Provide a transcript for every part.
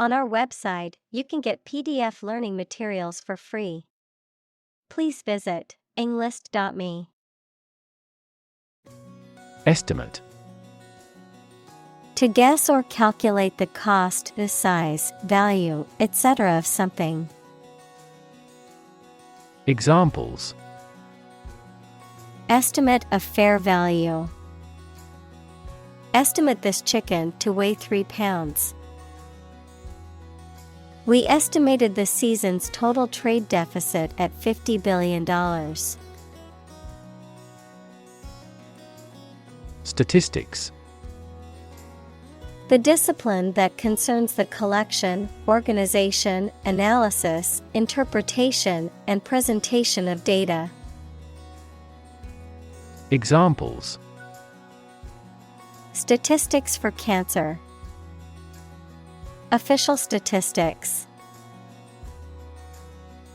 On our website, you can get PDF learning materials for free. Please visit englist.me. Estimate. To guess or calculate the cost, the size, value, etc. of something. Examples. Estimate of fair value. Estimate this chicken to weigh 3 pounds. We estimated the season's total trade deficit at $50 billion. Statistics. The discipline that concerns the collection, organization, analysis, interpretation, and presentation of data. Examples. Statistics for cancer. Official statistics.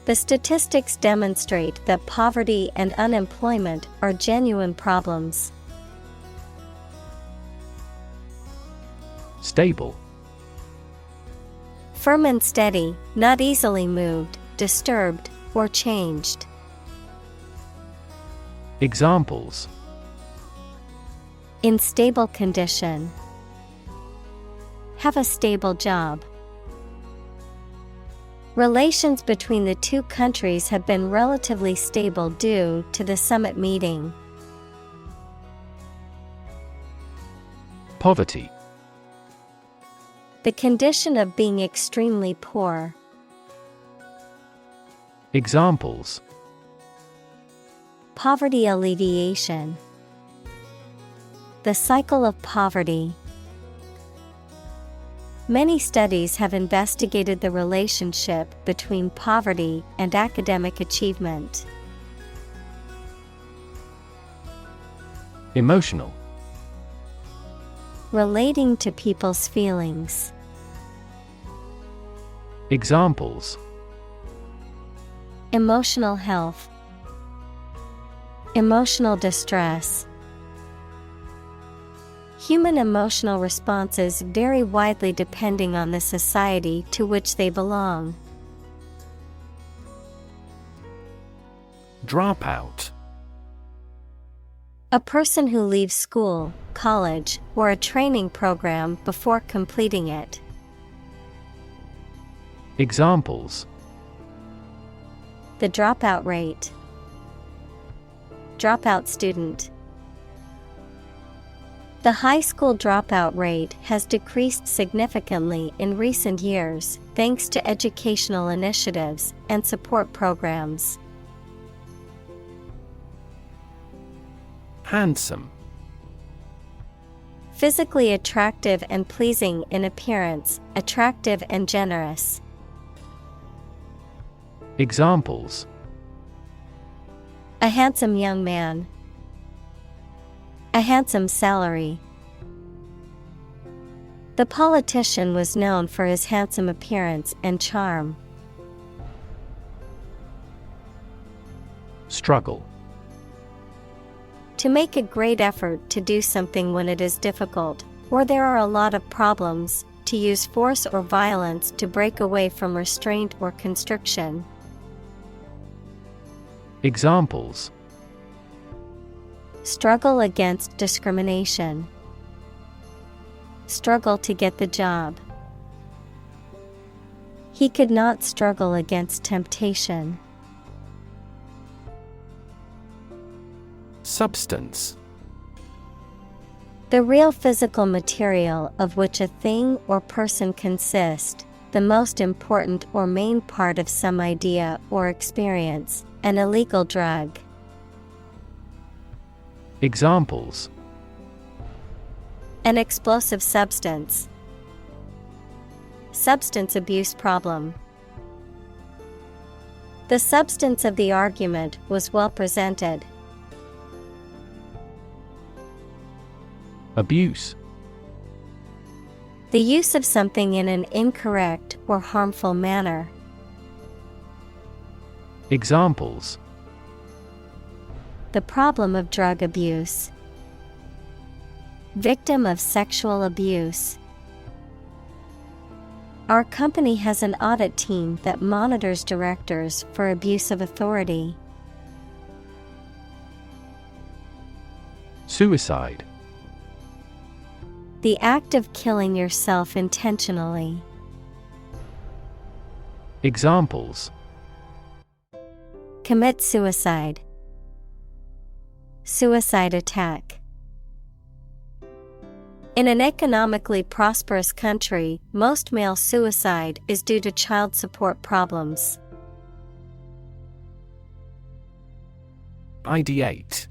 The statistics demonstrate that poverty and unemployment are genuine problems. Stable. Firm and steady, not easily moved, disturbed, or changed. Examples. In stable condition. Have a stable job. Relations between the two countries have been relatively stable due to the summit meeting. Poverty. The condition of being extremely poor. Examples. Poverty alleviation. The cycle of poverty. Many studies have investigated the relationship between poverty and academic achievement. Emotional. Relating to people's feelings. Examples. Emotional health. Emotional distress. Human emotional responses vary widely depending on the society to which they belong. Dropout. A person who leaves school, college, or a training program before completing it. Examples. The dropout rate. Dropout student. The high school dropout rate has decreased significantly in recent years, thanks to educational initiatives and support programs. Handsome. Physically attractive and pleasing in appearance, attractive and generous. Examples. A handsome young man. A handsome salary. The politician was known for his handsome appearance and charm. Struggle. To make a great effort to do something when it is difficult, or there are a lot of problems, to use force or violence to break away from restraint or constriction. Examples. Struggle against discrimination. Struggle to get the job. He could not struggle against temptation. Substance. The real physical material of which a thing or person consists, the most important or main part of some idea or experience, an illegal drug. Examples. An explosive substance. Substance abuse problem. The substance of the argument was well presented. Abuse. The use of something in an incorrect or harmful manner. Examples. The problem of drug abuse. Victim of sexual abuse. Our company has an audit team that monitors directors for abuse of authority. Suicide. The act of killing yourself intentionally. Examples: Commit suicide. Suicide attack. In an economically prosperous country, most male suicide is due to child support problems. Ideate.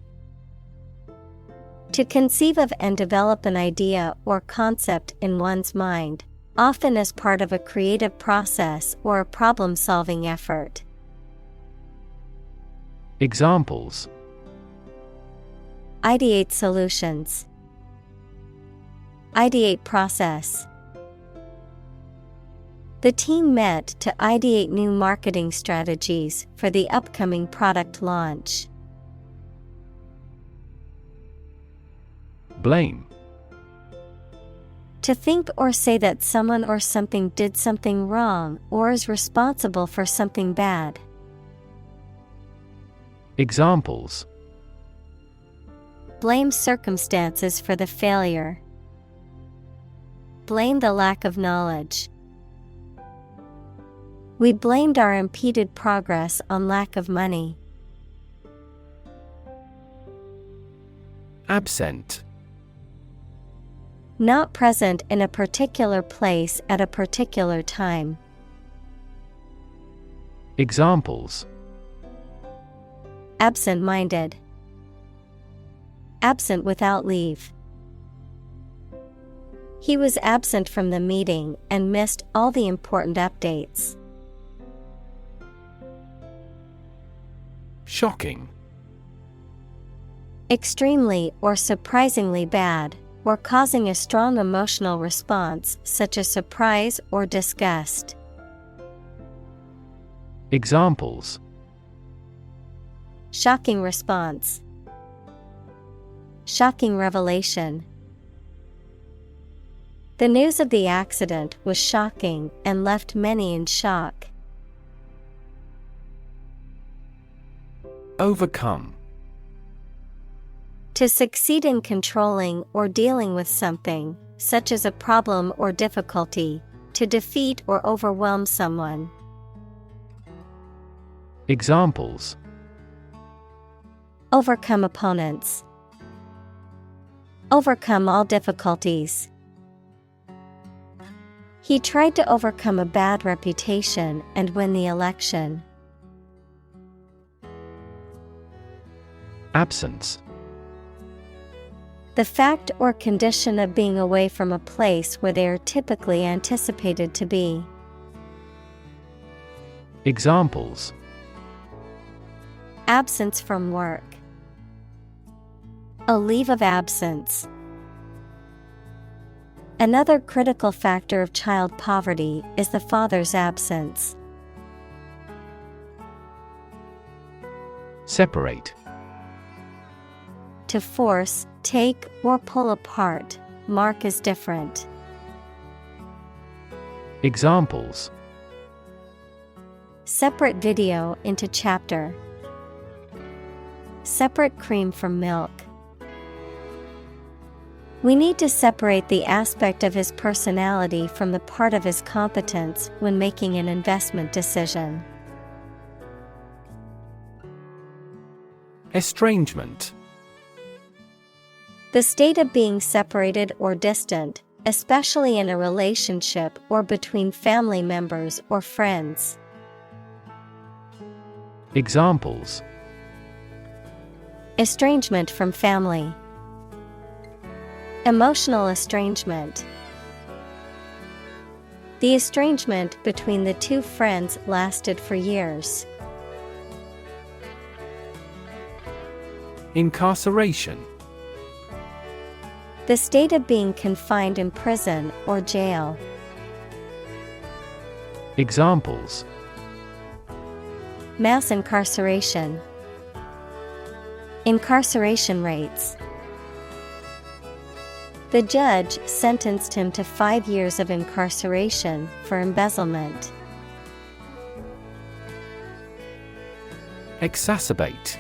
To conceive of and develop an idea or concept in one's mind, often as part of a creative process or a problem-solving effort. Examples: Ideate solutions. Ideate process. The team met to ideate new marketing strategies for the upcoming product launch. Blame. To think or say that someone or something did something wrong or is responsible for something bad. Examples: Blame circumstances for the failure. Blame the lack of knowledge. We blamed our impeded progress on lack of money. Absent. Not present in a particular place at a particular time. Examples: Absent-minded. Absent without leave. He was absent from the meeting and missed all the important updates. Shocking. Extremely or surprisingly bad, or causing a strong emotional response such as surprise or disgust. Examples: Shocking response. Shocking revelation. The news of the accident was shocking and left many in shock. Overcome. To succeed in controlling or dealing with something, such as a problem or difficulty, to defeat or overwhelm someone. Examples: Overcome opponents. Overcome all difficulties. He tried to overcome a bad reputation and win the election. Absence. The fact or condition of being away from a place where they are typically anticipated to be. Examples: Absence from work. A leave of absence. Another critical factor of child poverty is the father's absence. Separate. To force, take, or pull apart, mark as different. Examples: Separate video into chapter. Separate cream from milk. We need to separate the aspect of his personality from the part of his competence when making an investment decision. Estrangement. The state of being separated or distant, especially in a relationship or between family members or friends. Examples: Estrangement from family. Emotional estrangement. The estrangement between the two friends lasted for years. Incarceration. The state of being confined in prison or jail. Examples: Mass incarceration. Incarceration rates. The judge sentenced him to 5 years of incarceration for embezzlement. Exacerbate.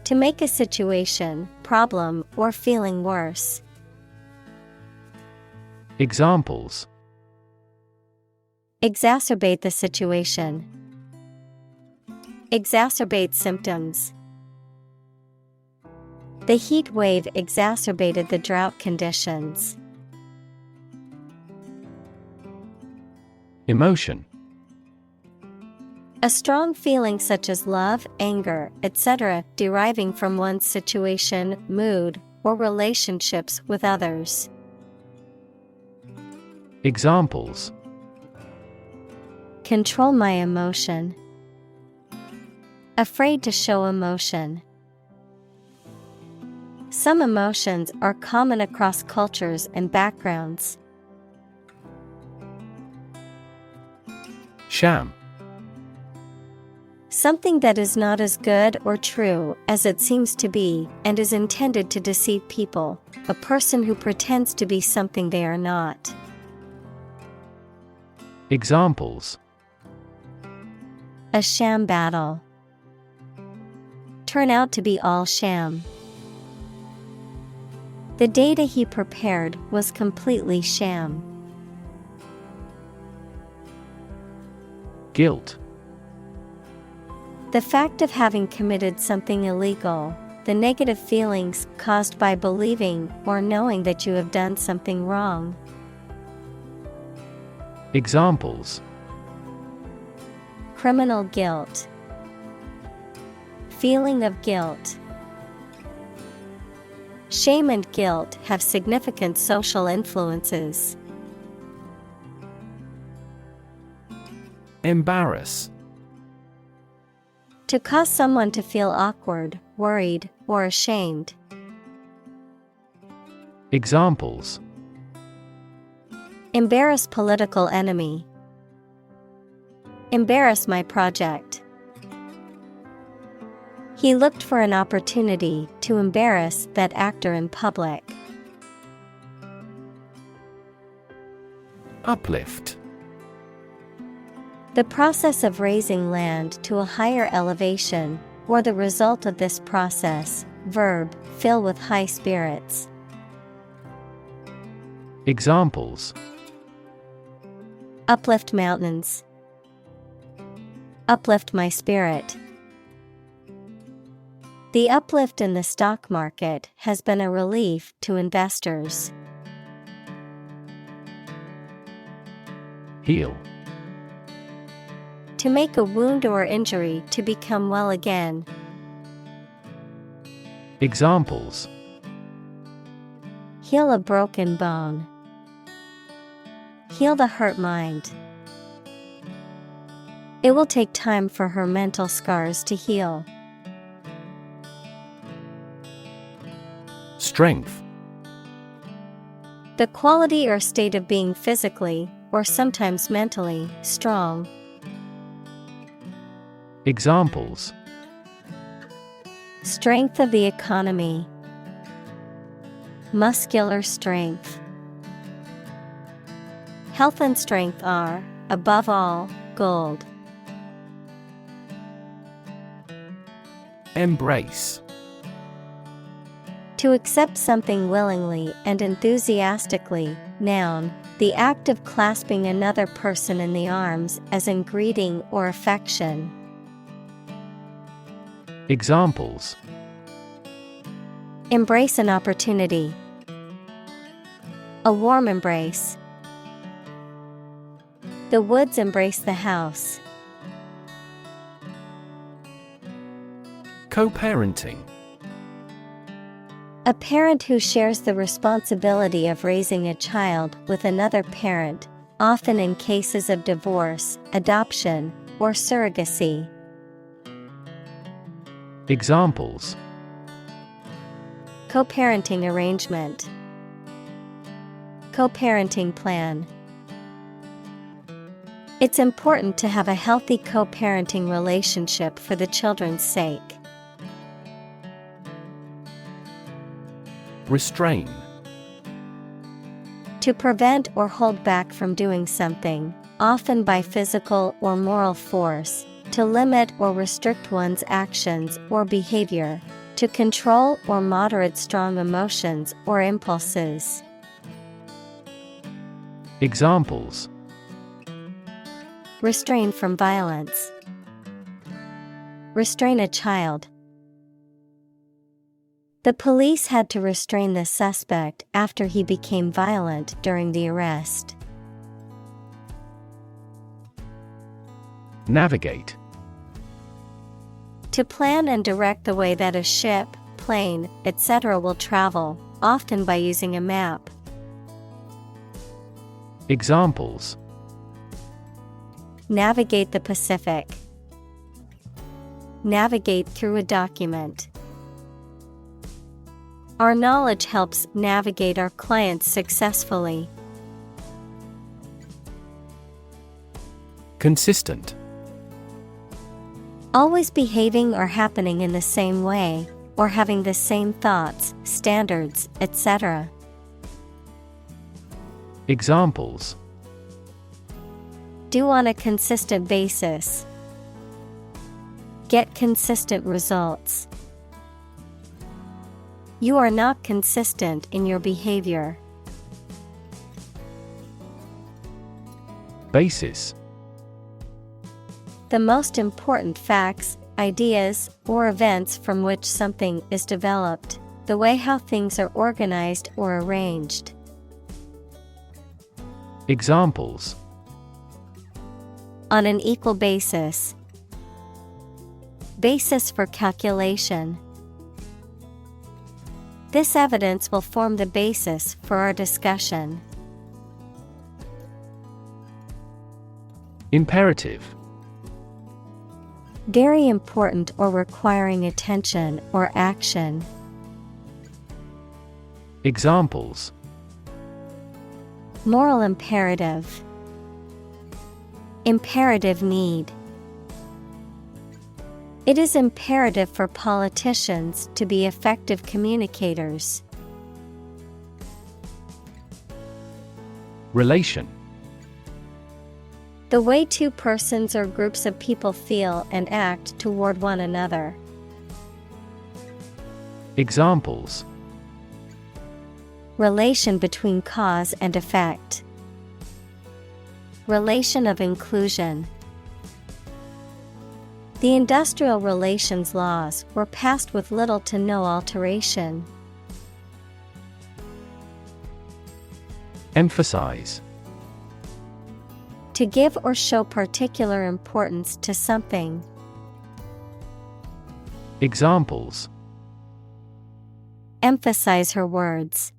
To make a situation, problem, or feeling worse. Examples: Exacerbate the situation. Exacerbate symptoms. The heat wave exacerbated the drought conditions. Emotion. A strong feeling such as love, anger, etc., deriving from one's situation, mood, or relationships with others. Examples: Control my emotion. Afraid to show emotion. Some emotions are common across cultures and backgrounds. Sham. Something that is not as good or true as it seems to be and is intended to deceive people, a person who pretends to be something they are not. Examples: A sham battle. Turn out to be all sham. The data he prepared was completely sham. Guilt. The fact of having committed something illegal, the negative feelings caused by believing or knowing that you have done something wrong. Examples: Criminal guilt. Feeling of guilt. Shame and guilt have significant social influences. Embarrass. To cause someone to feel awkward, worried, or ashamed. Examples: Embarrass political enemy. Embarrass my project. He looked for an opportunity to embarrass that actor in public. Uplift. The process of raising land to a higher elevation, or the result of this process. Verb, fill with high spirits. Examples: Uplift mountains. Uplift my spirit. The uplift in the stock market has been a relief to investors. Heal. To make a wound or injury to become well again. Examples: Heal a broken bone. Heal the hurt mind. It will take time for her mental scars to heal. Strength. The quality or state of being physically, or sometimes mentally, strong. Examples: Strength of the economy. Muscular strength. Health and strength are, above all, gold. Embrace. To accept something willingly and enthusiastically. Noun, the act of clasping another person in the arms as in greeting or affection. Examples: Embrace an opportunity. A warm embrace. The woods embrace the house. Co-parenting. A parent who shares the responsibility of raising a child with another parent, often in cases of divorce, adoption, or surrogacy. Examples: Co-parenting arrangement. Co-parenting plan. It's important to have a healthy co-parenting relationship for the children's sake. Restrain. To prevent or hold back from doing something, often by physical or moral force, to limit or restrict one's actions or behavior, to control or moderate strong emotions or impulses. Examples: Restrain from violence. Restrain a child. The police had to restrain the suspect after he became violent during the arrest. Navigate. To plan and direct the way that a ship, plane, etc. will travel, often by using a map. Examples: Navigate the Pacific. Navigate through a document. Our knowledge helps navigate our clients successfully. Consistent. Always behaving or happening in the same way, or having the same thoughts, standards, etc. Examples: Do on a consistent basis. Get consistent results. You are not consistent in your behavior. Basis. The most important facts, ideas, or events from which something is developed, the way how things are organized or arranged. Examples: On an equal basis. Basis for calculation. This evidence will form the basis for our discussion. Imperative. Very important or requiring attention or action. Examples: Moral imperative. Imperative need. It is imperative for politicians to be effective communicators. Relation. The way two persons or groups of people feel and act toward one another. Examples: Relation between cause and effect. Relation of inclusion. The industrial relations laws were passed with little to no alteration. Emphasize. To give or show particular importance to something. Examples: Emphasize her words.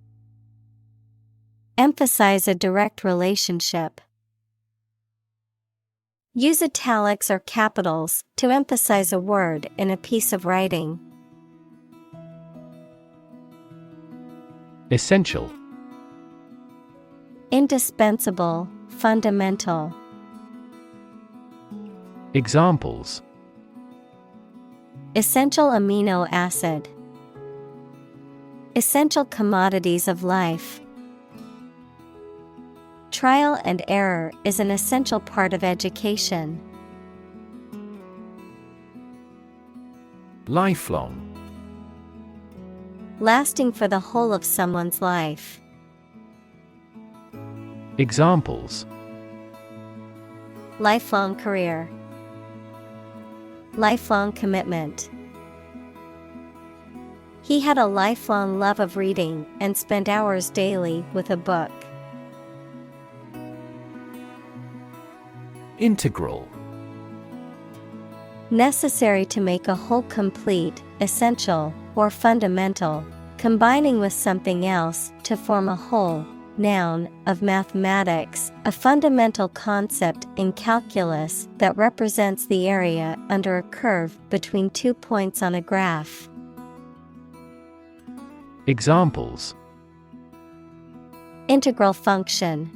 Emphasize a direct relationship. Use italics or capitals to emphasize a word in a piece of writing. Essential. Indispensable, fundamental. Examples: Essential amino acid. Essential commodities of life. Trial and error is an essential part of education. Lifelong. Lasting for the whole of someone's life. Examples: Lifelong career. Lifelong commitment. He had a lifelong love of reading and spent hours daily with a book. Integral. Necessary to make a whole complete, essential, or fundamental, combining with something else to form a whole. Noun, of mathematics, a fundamental concept in calculus that represents the area under a curve between 2 points on a graph. Examples: Integral function.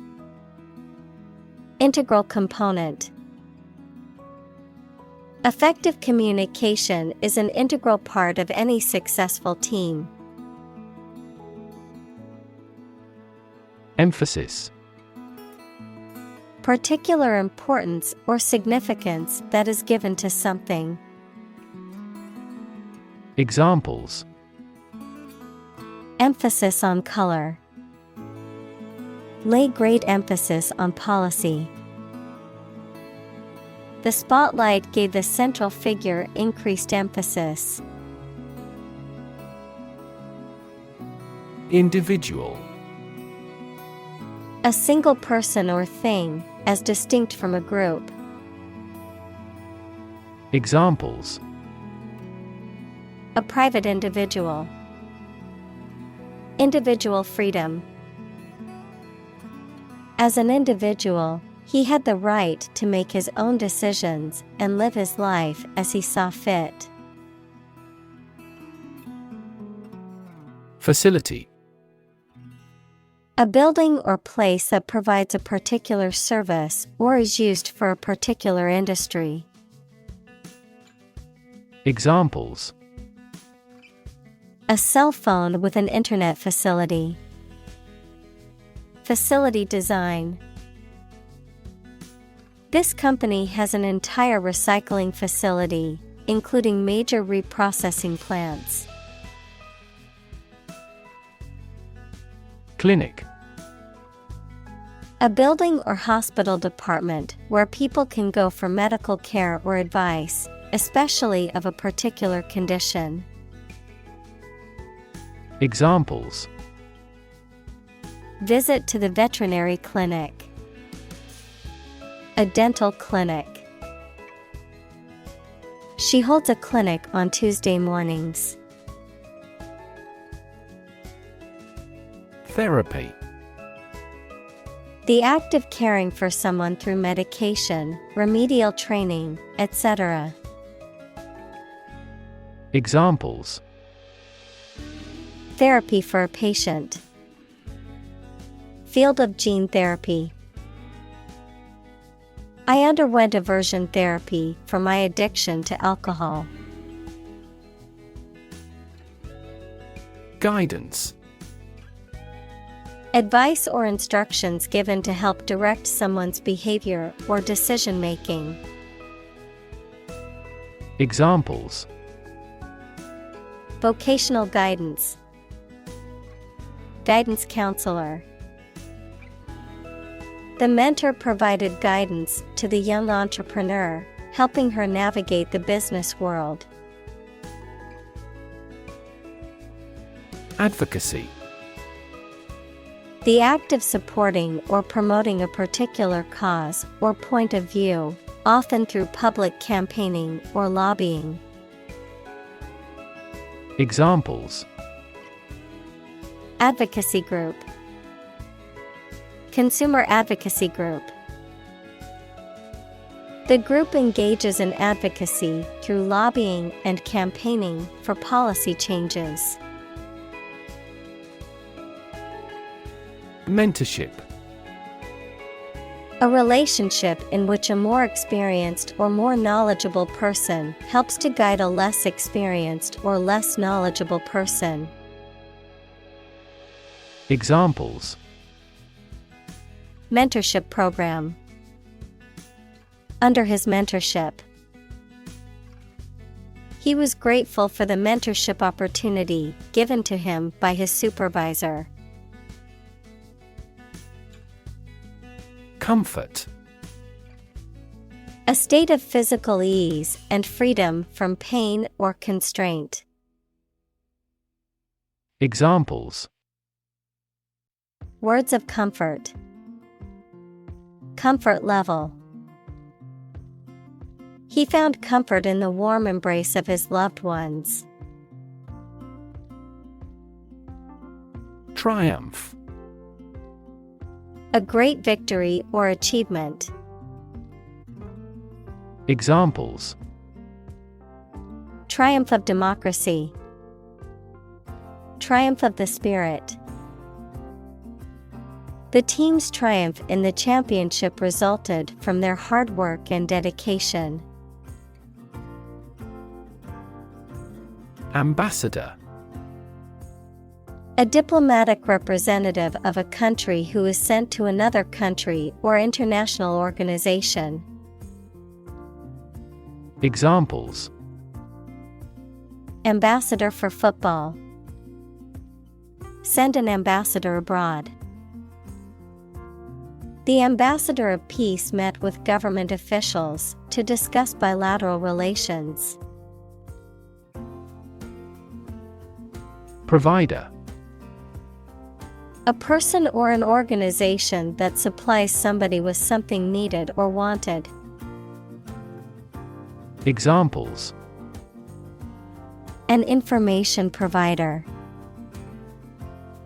Integral component. Effective communication is an integral part of any successful team. Emphasis. Particular importance or significance that is given to something. Examples. Emphasis on color. Lay great emphasis on policy. The spotlight gave the central figure increased emphasis. Individual. A single person or thing, as distinct from a group. Examples. A private individual. Individual freedom. As an individual, he had the right to make his own decisions and live his life as he saw fit. Facility. A building or place that provides a particular service or is used for a particular industry. Examples. A cell phone with an internet facility. Facility design. This company has an entire recycling facility, including major reprocessing plants. Clinic. A building or hospital department where people can go for medical care or advice, especially of a particular condition. Examples. Visit to the veterinary clinic. A dental clinic. She holds a clinic on Tuesday mornings. Therapy. The act of caring for someone through medication, remedial training, etc. Examples. Therapy for a patient. Field of gene therapy. I underwent aversion therapy for my addiction to alcohol. Guidance. Advice or instructions given to help direct someone's behavior or decision-making. Examples. Vocational guidance. Guidance counselor. The mentor provided guidance to the young entrepreneur, helping her navigate the business world. Advocacy. The act of supporting or promoting a particular cause or point of view, often through public campaigning or lobbying. Examples. Advocacy group. Consumer advocacy group. The group engages in advocacy through lobbying and campaigning for policy changes. Mentorship. A relationship in which a more experienced or more knowledgeable person helps to guide a less experienced or less knowledgeable person. Examples. Mentorship program. Under his mentorship. He was grateful for the mentorship opportunity given to him by his supervisor. Comfort. A state of physical ease and freedom from pain or constraint. Examples. Words of comfort. Comfort level. He found comfort in the warm embrace of his loved ones. Triumph. A great victory or achievement. Examples. Triumph of democracy. Triumph of the spirit. The team's triumph in the championship resulted from their hard work and dedication. Ambassador. A diplomatic representative of a country who is sent to another country or international organization. Examples: Ambassador for football. Send an ambassador abroad. The ambassador of peace met with government officials to discuss bilateral relations. Provider. A person or an organization that supplies somebody with something needed or wanted. Examples: An information provider.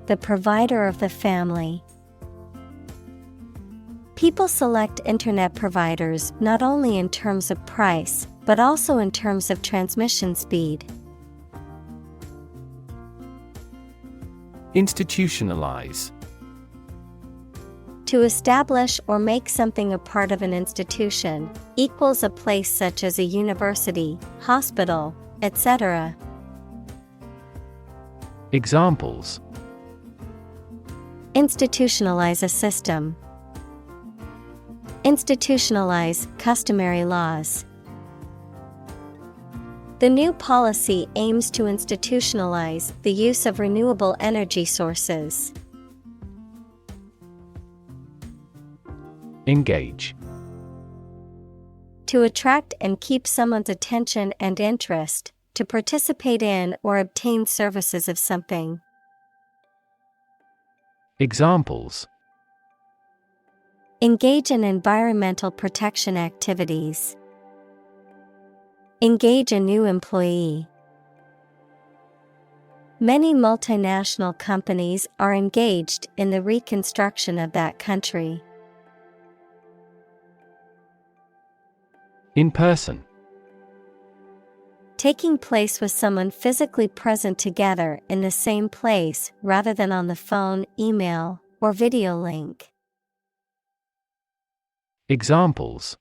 The provider of the family. People select internet providers not only in terms of price, but also in terms of transmission speed. Institutionalize. To establish or make something a part of an institution, equals a place such as a university, hospital, etc. Examples: Institutionalize a system. Institutionalize customary laws. The new policy aims to institutionalize the use of renewable energy sources. Engage. To attract and keep someone's attention and interest, to participate in or obtain services of something. Examples: Engage in environmental protection activities. Engage a new employee. Many multinational companies are engaged in the reconstruction of that country. In person. Taking place with someone physically present together in the same place rather than on the phone, email, or video link. Examples: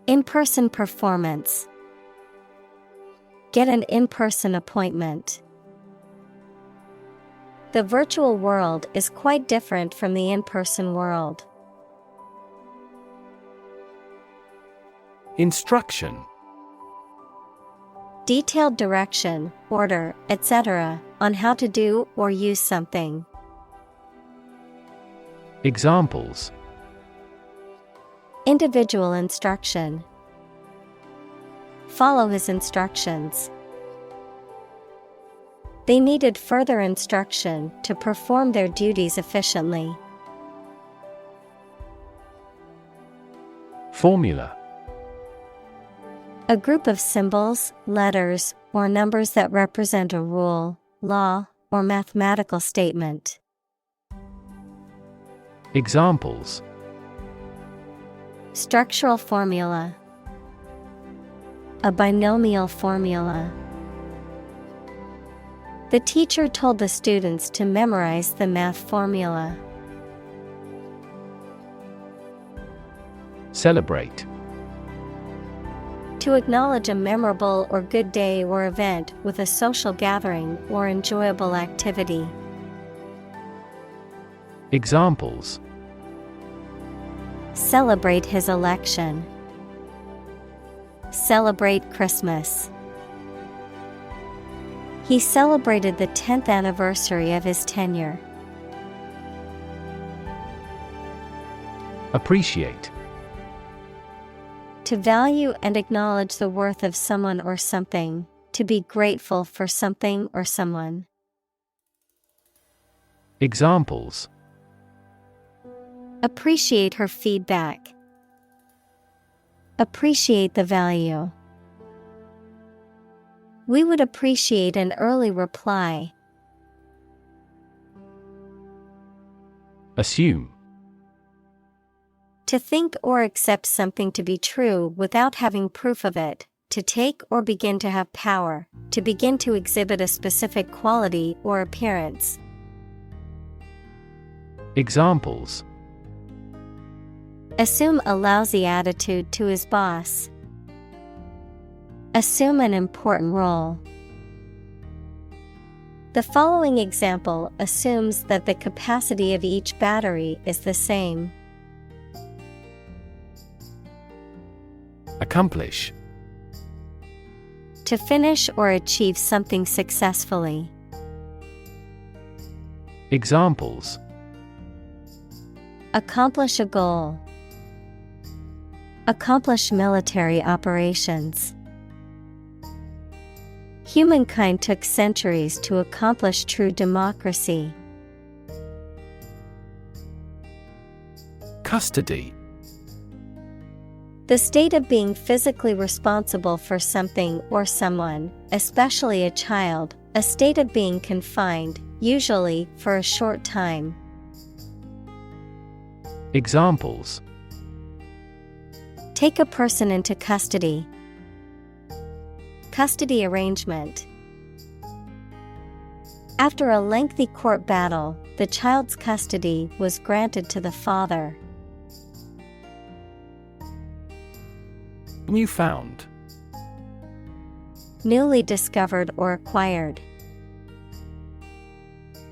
In-person performance. Get an in-person appointment. The virtual world is quite different from the in-person world. Instruction. Detailed direction, order, etc. on how to do or use something. Examples: Individual instruction. Follow his instructions. They needed further instruction to perform their duties efficiently. Formula. A group of symbols, letters, or numbers that represent a rule, law, or mathematical statement. Examples: Structural formula. A binomial formula. The teacher told the students to memorize the math formula. Celebrate. To acknowledge a memorable or good day or event with a social gathering or enjoyable activity. Examples: Celebrate his election. Celebrate Christmas. He celebrated the 10th anniversary of his tenure. Appreciate. To value and acknowledge the worth of someone or something, to be grateful for something or someone. Examples: Appreciate her feedback. Appreciate the value. We would appreciate an early reply. Assume. To think or accept something to be true without having proof of it, to take or begin to have power, to begin to exhibit a specific quality or appearance. Examples: Assume a lousy attitude to his boss. Assume an important role. The following example assumes that the capacity of each battery is the same. Accomplish. To finish or achieve something successfully. Examples: Accomplish a goal. Accomplish military operations. Humankind took centuries to accomplish true democracy. Custody. The state of being physically responsible for something or someone, especially a child, a state of being confined, usually for a short time. Examples: Take a person into custody. Custody arrangement. After a lengthy court battle, the child's custody was granted to the father. Newfound. Newly discovered or acquired.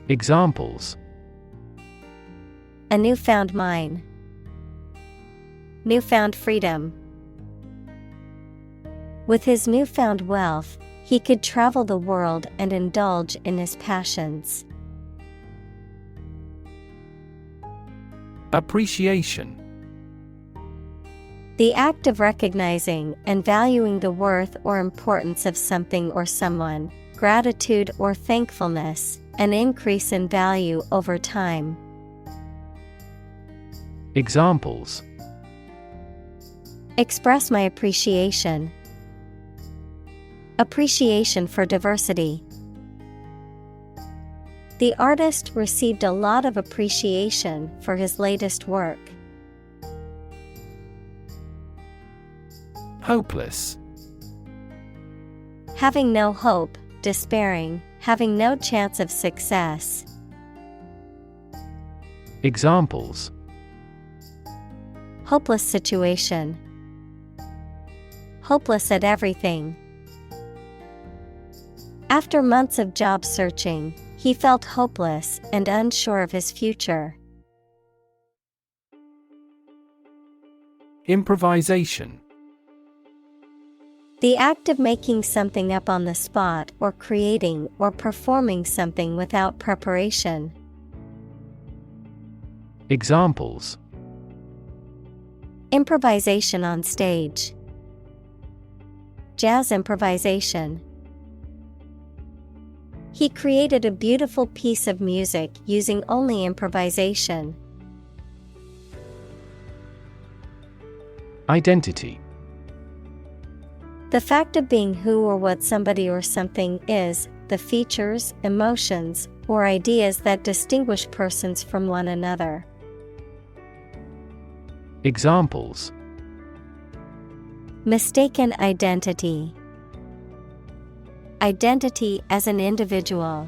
Examples: A newfound mine. Newfound freedom. With his newfound wealth, he could travel the world and indulge in his passions. Appreciation. The act of recognizing and valuing the worth or importance of something or someone, gratitude or thankfulness, an increase in value over time. Examples: Express my appreciation. Appreciation for diversity. The artist received a lot of appreciation for his latest work. Hopeless. Having no hope, despairing, having no chance of success. Examples: Hopeless situation. Hopeless at everything. After months of job searching, he felt hopeless and unsure of his future. Improvisation. The act of making something up on the spot or creating or performing something without preparation. Examples: Improvisation on stage. Jazz improvisation. He created a beautiful piece of music using only improvisation. Identity. The fact of being who or what somebody or something is, the features, emotions, or ideas that distinguish persons from one another. Examples: Mistaken identity. Identity as an individual.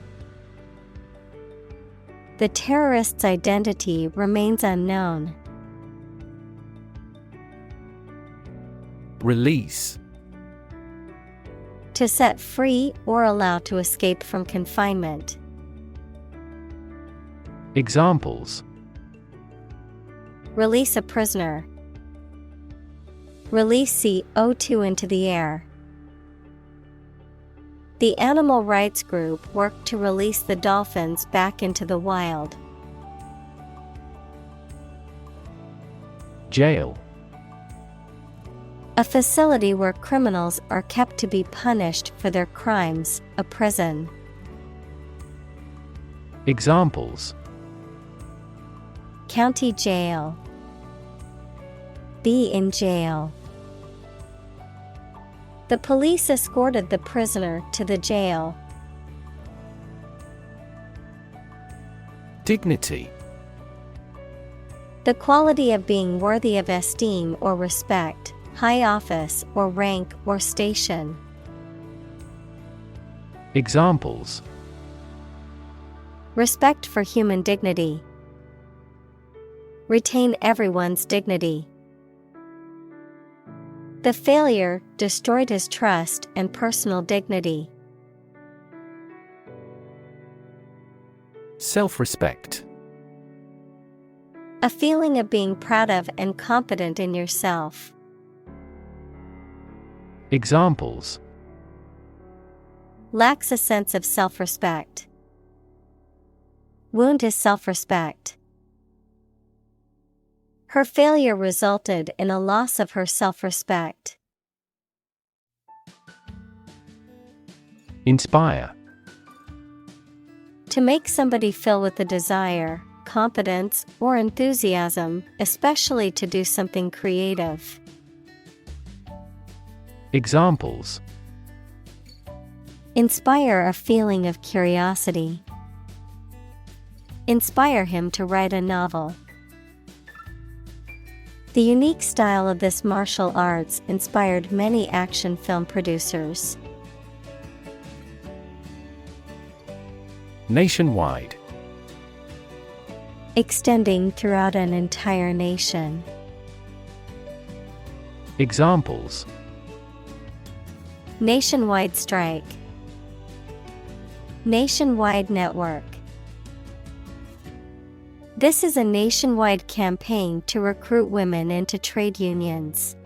The terrorist's identity remains unknown. Release. To set free or allow to escape from confinement. Examples: Release a prisoner. Release CO2 into the air. The animal rights group worked to release the dolphins back into the wild. Jail. A facility where criminals are kept to be punished for their crimes, a prison. Examples: County jail. Be in jail. The police escorted the prisoner to the jail. Dignity. The quality of being worthy of esteem or respect, high office or rank or station. Examples: Respect for human dignity. Retain everyone's dignity. The failure destroyed his trust and personal dignity. Self-respect. A feeling of being proud of and confident in yourself. Examples: Lacks a sense of self-respect. Wound his self-respect. Her failure resulted in a loss of her self-respect. Inspire. To make somebody feel with a desire, confidence, or enthusiasm, especially to do something creative. Examples: Inspire a feeling of curiosity. Inspire him to write a novel. The unique style of this martial arts inspired many action film producers. Nationwide. Extending throughout an entire nation. Examples: Nationwide strike. Nationwide network. This is a nationwide campaign to recruit women into trade unions.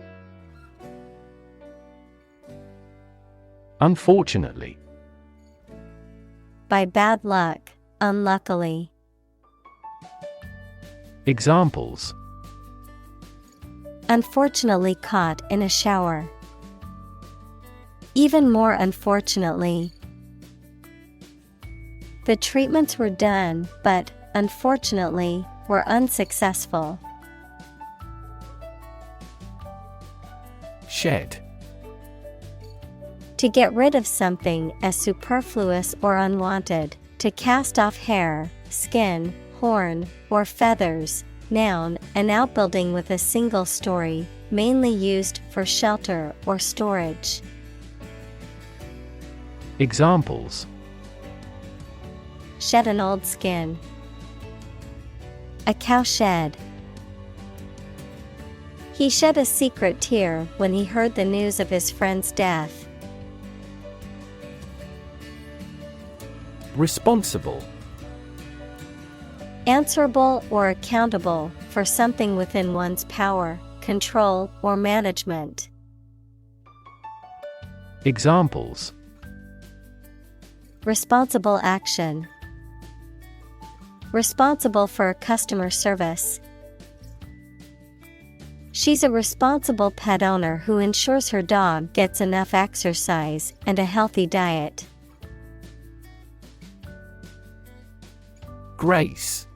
Unfortunately. By bad luck, unluckily. Examples: Unfortunately caught in a shower. Even more unfortunately. The treatments were done, but, unfortunately, were unsuccessful. Shed. To get rid of something as superfluous or unwanted, to cast off hair, skin, horn, or feathers. Noun, an outbuilding with a single story, mainly used for shelter or storage. Examples: Shed an old skin. A cow shed. He shed a secret tear when he heard the news of his friend's death. Responsible. Answerable or accountable for something within one's power, control, or management. Examples: Responsible action. Responsible for customer service. She's a responsible pet owner who ensures her dog gets enough exercise and a healthy diet. Grace.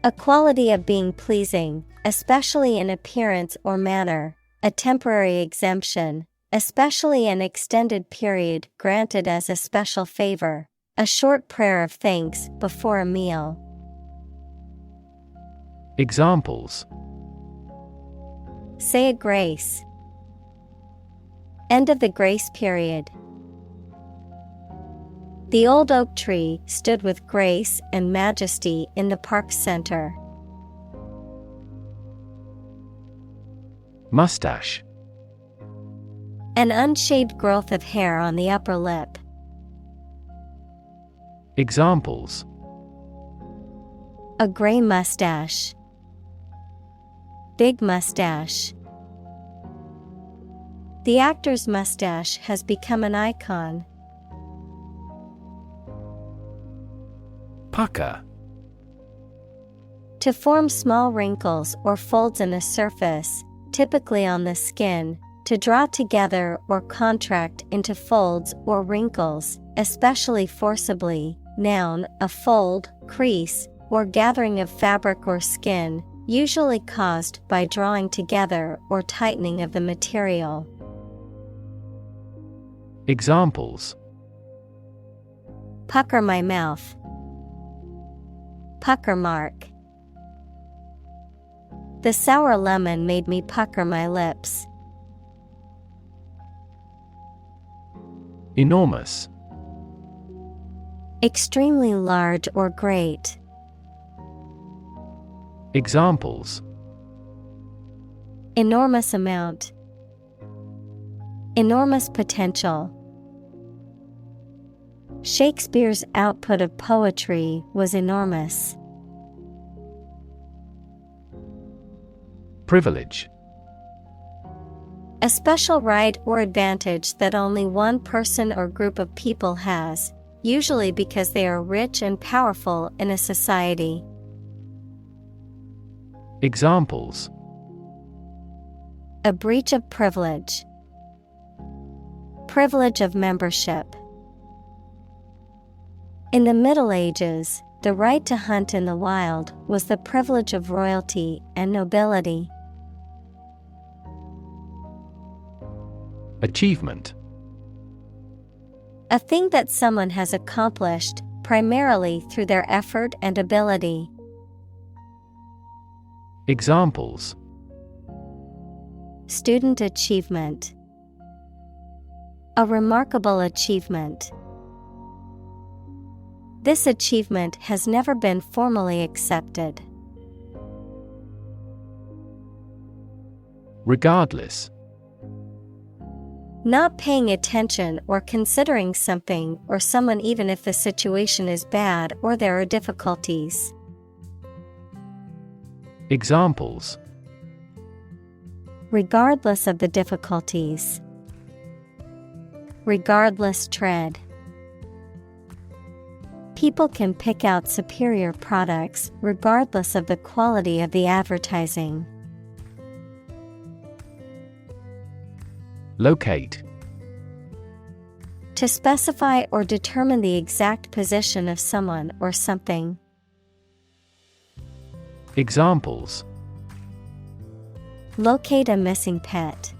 A quality of being pleasing, especially in appearance or manner, a temporary exemption, especially an extended period granted as a special favor, a short prayer of thanks before a meal. Examples: Say a grace. End of the grace period. The old oak tree stood with grace and majesty in the park center. Mustache. An unshaved growth of hair on the upper lip. Examples: A gray mustache. Big mustache. The actor's mustache has become an icon. Pucker. To form small wrinkles or folds in a surface, typically on the skin, to draw together or contract into folds or wrinkles, especially forcibly. Noun, a fold, crease, or gathering of fabric or skin, usually caused by drawing together or tightening of the material. Examples: Pucker my mouth. Pucker mark. The sour lemon made me pucker my lips. Enormous. Extremely large or great. Examples: Enormous amount. Enormous potential. Shakespeare's output of poetry was enormous. Privilege. A special right or advantage that only one person or group of people has, usually because they are rich and powerful in a society. Examples: A breach of privilege. Privilege of membership. In the Middle Ages, the right to hunt in the wild was the privilege of royalty and nobility. Achievement. A thing that someone has accomplished, primarily through their effort and ability. Examples: Student achievement. A remarkable achievement. This achievement has never been formally accepted. Regardless. Not paying attention or considering something or someone even if the situation is bad or there are difficulties. Examples: Regardless of the difficulties. Regardless tread. People can pick out superior products regardless of the quality of the advertising. Locate. To specify or determine the exact position of someone or something. Examples: Locate a missing pet.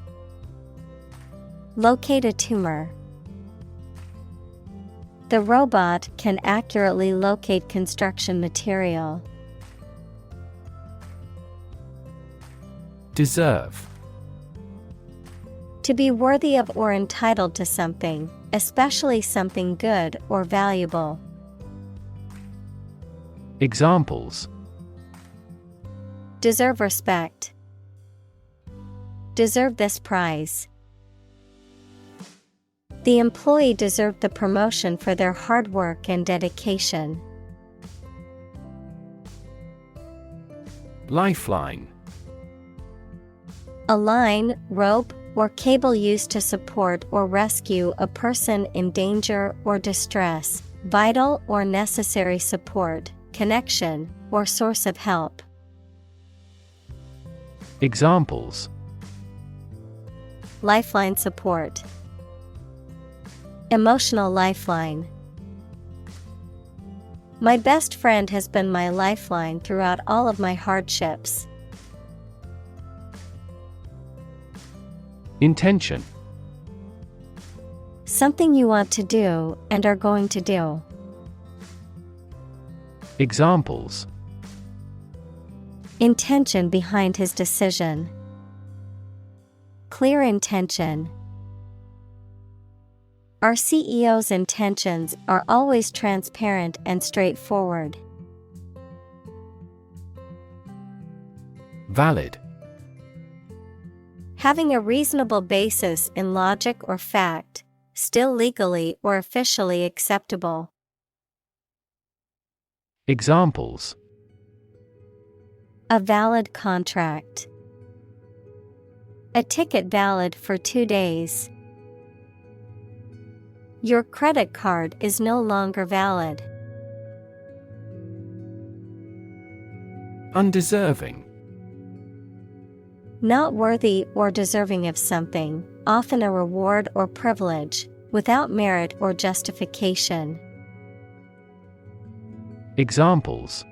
Locate a tumor. The robot can accurately locate construction material. Deserve. To be worthy of or entitled to something, especially something good or valuable. Examples: Deserve respect. Deserve this prize. The employee deserved the promotion for their hard work and dedication. Lifeline. A line, rope, or cable used to support or rescue a person in danger or distress, vital or necessary support, connection, or source of help. Examples: Lifeline support. Emotional lifeline. My best friend has been my lifeline throughout all of my hardships. Intention. Something you want to do and are going to do. Examples: Intention behind his decision. Clear intention. Our CEO's intentions are always transparent and straightforward. Valid. Having a reasonable basis in logic or fact, still legally or officially acceptable. Examples: A valid contract. A ticket valid for 2 days. Your credit card is no longer valid. Undeserving. Not worthy or deserving of something, often a reward or privilege, without merit or justification. Examples: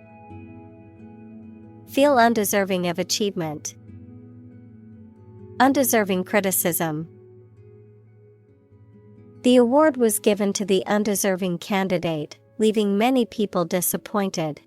Feel undeserving of achievement. Undeserving criticism. The award was given to the undeserving candidate, leaving many people disappointed.